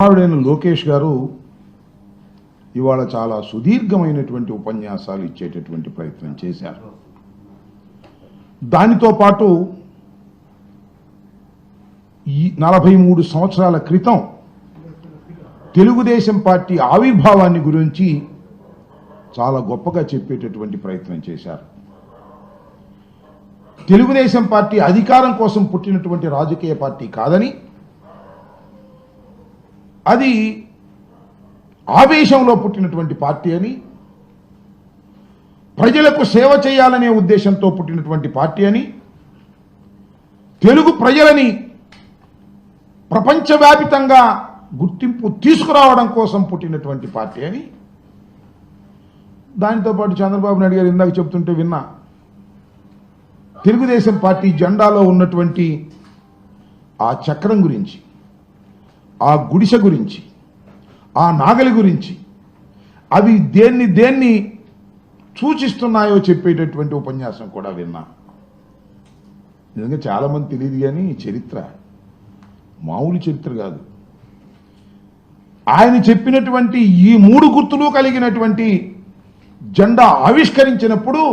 కుమారుడైన లోకేష్ గారు ఇవాళ చాలా సుదీర్ఘమైనటువంటి ఉపన్యాసాలు ఇచ్చేటటువంటి ప్రయత్నం చేశారు. దానితో పాటు ఈ 43 సంవత్సరాల క్రితం తెలుగుదేశం పార్టీ ఆవిర్భావాన్ని గురించి చాలా గొప్పగా చెప్పేటటువంటి ప్రయత్నం చేశారు. తెలుగుదేశం పార్టీ అధికారం కోసం పుట్టినటువంటి రాజకీయ పార్టీ కాదని, అది ఆవేశంలో పుట్టినటువంటి పార్టీ అని, ప్రజలకు సేవ చేయాలనే ఉద్దేశంతో పుట్టినటువంటి పార్టీ అని, తెలుగు ప్రజలని ప్రపంచవ్యాపితంగా గుర్తింపు తీసుకురావడం కోసం పుట్టినటువంటి పార్టీ అని. దానితో పాటు చంద్రబాబు నాయుడు గారు ఇందాక చెప్తుంటే విన్నా, తెలుగుదేశం పార్టీ జెండాలో ఉన్నటువంటి ఆ చక్రం గురించి, ఆ గుడిసె గురించి, ఆ నాగలి గురించి, అవి దేన్ని సూచిస్తున్నాయో చెప్పేటటువంటి ఉపన్యాసం కూడా విన్నా. నిజంగా చాలామంది తెలియదు, కానీ చరిత్ర మామూలు చరిత్ర కాదు. ఆయన చెప్పినటువంటి ఈ 3 గుర్తులు కలిగినటువంటి జెండా ఆవిష్కరించినప్పుడు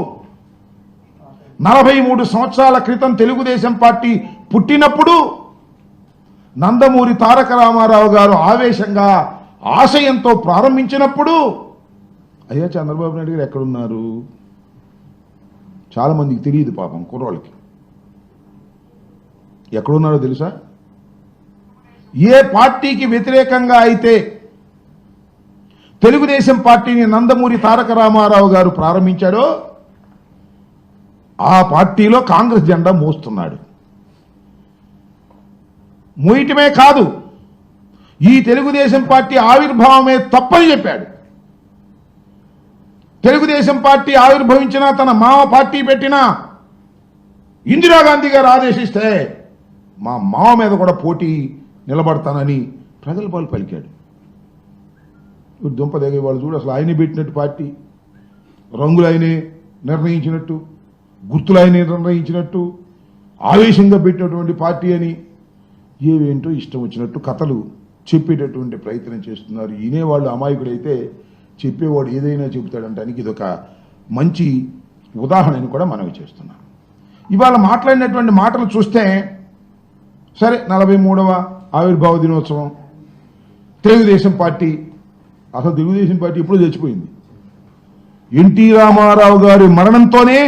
43 సంవత్సరాల క్రితం తెలుగుదేశం పార్టీ పుట్టినప్పుడు నందమూరి తారక రామారావు గారు ఆవేశంగా ఆశయంతో ప్రారంభించినప్పుడు, అయ్యా చంద్రబాబు నాయుడు గారు ఎక్కడున్నారు? చాలామందికి తెలియదు, పాపం కుర్రోళ్ళకి. ఎక్కడున్నారో తెలుసా? ఏ పార్టీకి వ్యతిరేకంగా అయితే తెలుగుదేశం పార్టీని నందమూరి తారక రామారావు గారు ప్రారంభించాడో ఆ పార్టీలో కాంగ్రెస్ జెండా మోస్తున్నాడు. మోయటమే కాదు, ఈ తెలుగుదేశం పార్టీ ఆవిర్భావమే తప్పని చెప్పాడు. తెలుగుదేశం పార్టీ ఆవిర్భవించినా, తన మామ పార్టీ పెట్టినా, ఇందిరాగాంధీ గారు ఆదేశిస్తే మా మామ మీద కూడా పోటీ నిలబడతానని ప్రజల పాలు పలికాడు. దుంపదగ వాళ్ళు చూడు, అసలు ఆయనే పెట్టినట్టు పార్టీ, రంగులు ఆయనే నిర్ణయించినట్టు, గుర్తులు ఆయనే నిర్ణయించినట్టు, ఆవేశంగా పెట్టినటువంటి పార్టీ అని ఏవేంటో ఇష్టం వచ్చినట్టు కథలు చెప్పేటటువంటి ప్రయత్నం చేస్తున్నారు. వినేవాళ్ళు అమాయకుడైతే చెప్పేవాడు ఏదైనా చెబుతాడంటానికి ఇదొక మంచి ఉదాహరణని కూడా మనవి చేస్తున్నాం. ఇవాళ మాట్లాడినటువంటి మాటలు చూస్తే, సరే 43వ ఆవిర్భావ దినోత్సవం, తెలుగుదేశం పార్టీ, అసలు తెలుగుదేశం పార్టీ ఎప్పుడూ చచ్చిపోయింది. ఎన్టీ రామారావు గారి మరణంతోనే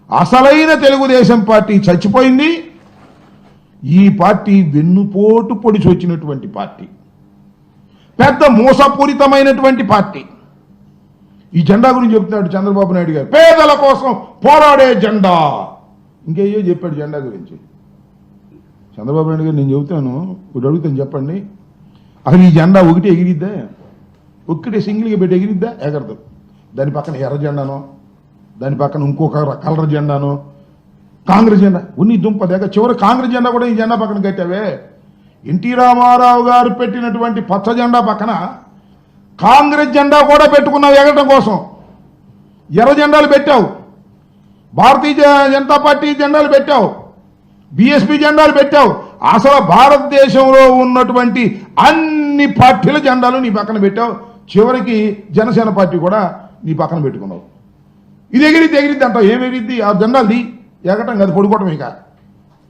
అసలైన తెలుగుదేశం పార్టీ చచ్చిపోయింది. ఈ పార్టీ వెన్నుపోటు పొడిచి వచ్చినటువంటి పార్టీ, పెద్ద మోసపూరితమైనటువంటి పార్టీ. ఈ జెండా గురించి చెప్తున్నాడు చంద్రబాబు నాయుడు గారు, పేదల కోసం పోరాడే జెండా. ఇంకేయో చెప్పాడు జెండా గురించి చంద్రబాబు నాయుడు గారు. నేను చెబుతాను, ఇప్పుడు అడుగుతాను, చెప్పండి, అసలు ఈ జెండా ఒకటి ఎగిరిద్దా? ఒక్కటే సింగిల్గా పెట్టి ఎగిరిద్దా? ఎగరదు. దాని పక్కన ఎర్ర జెండానో, దాని పక్కన ఇంకొక కలర్ జెండానో, కాంగ్రెస్ జెండా ఉన్ని దుంప దగ్గర చివరి కాంగ్రెస్ జెండా కూడా ఈ జెండా పక్కన కట్టావే. ఎన్టీ రామారావు గారు పెట్టినటువంటి పచ్చ జెండా పక్కన కాంగ్రెస్ జెండా కూడా పెట్టుకున్నావు ఎగరడం కోసం. ఎర్ర జెండాలు పెట్టావు, భారతీయ జనతా పార్టీ జెండాలు పెట్టావు, బీఎస్పీ జెండాలు పెట్టావు. అసలు భారతదేశంలో ఉన్నటువంటి అన్ని పార్టీల జెండాలు నీ పక్కన పెట్టావు. చివరికి జనసేన పార్టీ కూడా నీ పక్కన పెట్టుకున్నావు. ఇది ఎగిరిద్ది అంటావు. ఏమి ఎగిరిద్ది? ఆ జెండాలది ఎగటం కాదు, పడుకోవటం. ఇక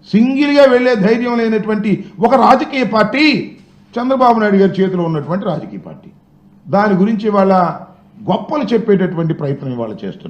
సింగిల్గా వెళ్లే ధైర్యం లేనటువంటి ఒక రాజకీయ పార్టీ చంద్రబాబు నాయుడు గారి చేతిలో ఉన్నటువంటి రాజకీయ పార్టీ. దాని గురించి వాళ్ళ గొప్పలు చెప్పేటటువంటి ప్రయత్నం ఇవాళ చేస్తున్నారు.